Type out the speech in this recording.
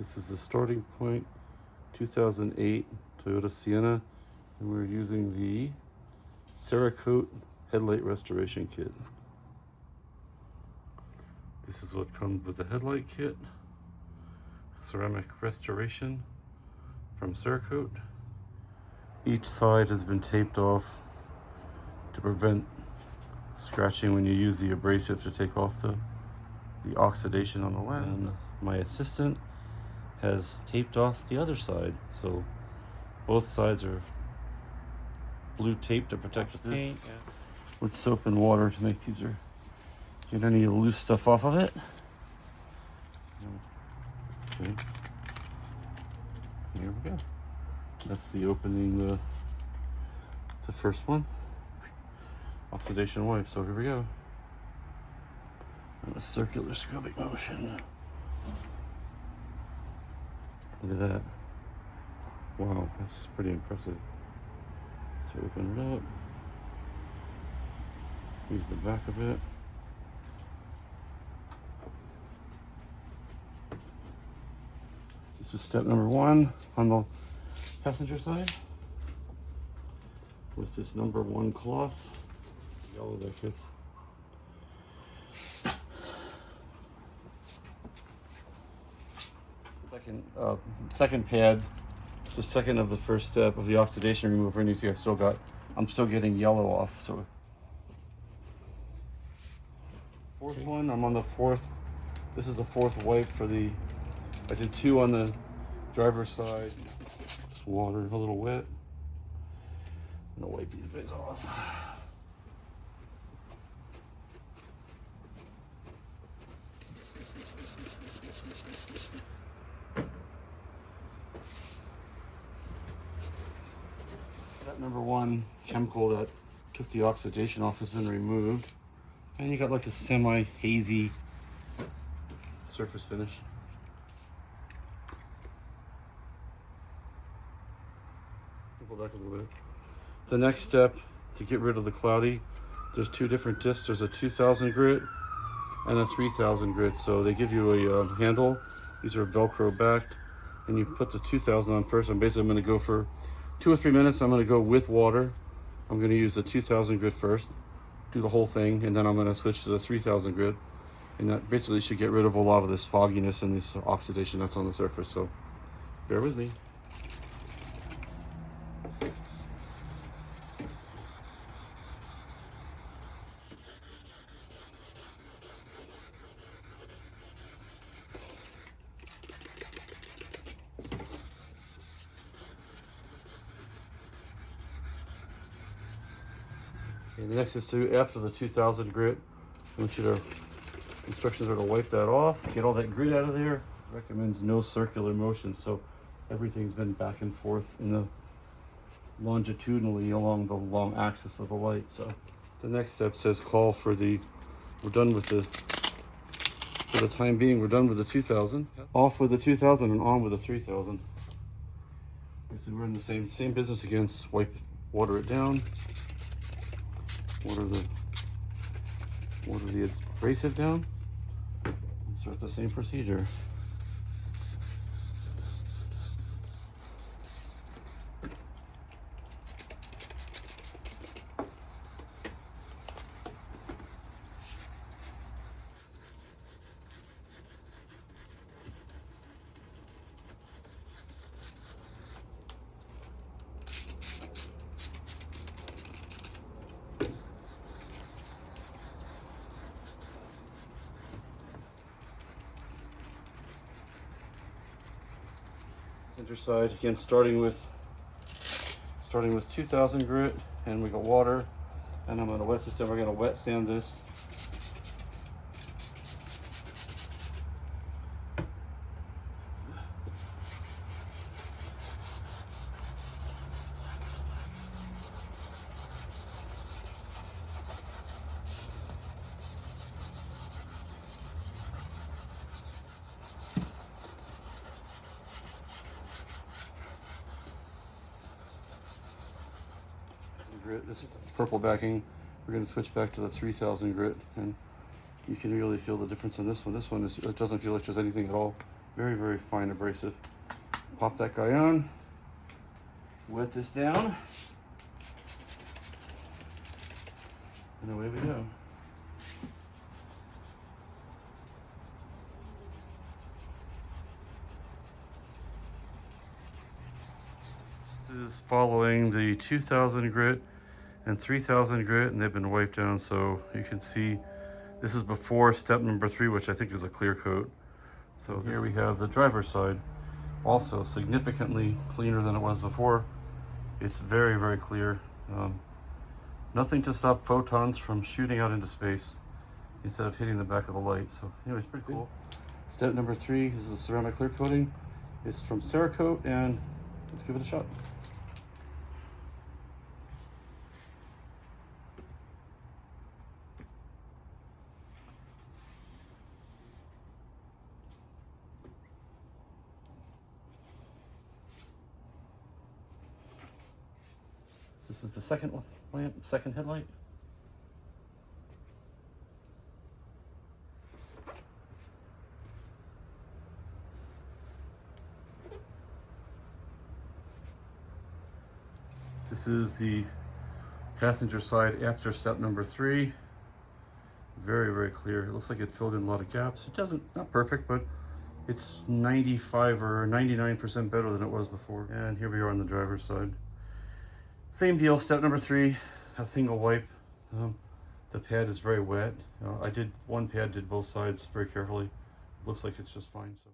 This is the starting point, 2008 Toyota Sienna, and we're using the Cerakote Headlight Restoration Kit. This is what comes with the headlight kit. Ceramic restoration from Cerakote. Each side has been taped off to prevent scratching when you use the abrasive to take off the oxidation on the lens. And my assistant has taped off the other side, so both sides are blue tape to protect the paint with soap and water to make these get any loose stuff off of it. Okay. Here we go. That's the opening, the first one. Oxidation wipe, so here we go. And a circular scrubbing motion. Look at that. Wow, that's pretty impressive. So open it up. Use the back of it. This is step number one on the passenger side with this number one cloth. Yellow that fits. Second pad, the second of the first step of the oxidation remover, and you see I'm still getting yellow off. So fourth one, I'm on the fourth. This is the fourth wipe for the. I did two on the driver's side. Just water, a little wet. I'm gonna wipe these bits off. That number one chemical that took the oxidation off has been removed. And you got like a semi-hazy surface finish. Go back a little bit. The next step to get rid of the cloudy, there's two different discs. There's a 2000 grit and a 3000 grit. So they give you a handle. These are Velcro backed, and you put the 2000 on first. And basically I'm gonna go for 2 or 3 minutes. I'm gonna go with water. I'm gonna use the 2000 grit first, do the whole thing, and then I'm gonna switch to the 3000 grit. And that basically should get rid of a lot of this fogginess and this oxidation that's on the surface. So bear with me. The next is to, after the 2000 grit, I want you to, instructions are to wipe that off, get all that grit out of there. Recommends no circular motion, so everything's been back and forth in the longitudinally along the long axis of the light. So the next step says call for the, we're done with the, for the time being, we're done with the 2000. Off with the 2000 and on with the 3000. So we're in the same business again. Wipe, water it down. Water the abrasive down and start the same procedure. Center side again, starting with 2000 grit, and we got water, and I'm going to wet this, and we're going to wet sand this. Grit, this purple backing, we're going to switch back to the 3000 grit, and you can really feel the difference in this one. This one it doesn't feel like there's anything at all. Very, very fine abrasive. Pop that guy on. Wet this down. And away we go. This is following the 2000 grit and 3000 grit, and they've been wiped down, so you can see this is before step number 3, which I think is a clear coat. So here we have the driver's side, also significantly cleaner than it was before. It's very, very clear. Nothing to stop photons from shooting out into space instead of hitting the back of the light. So anyways, pretty cool. Step number 3 is the ceramic clear coating. It's from Cerakote, and let's give it a shot. This is the second lamp, second headlight. This is the passenger side after step number 3. Very, very clear. It looks like it filled in a lot of gaps. It doesn't, not perfect, but it's 95 or 99% better than it was before. And here we are on the driver's side. Same deal, step number 3, a single wipe. The pad is very wet. I did one pad, did both sides very carefully. Looks like it's just fine. So.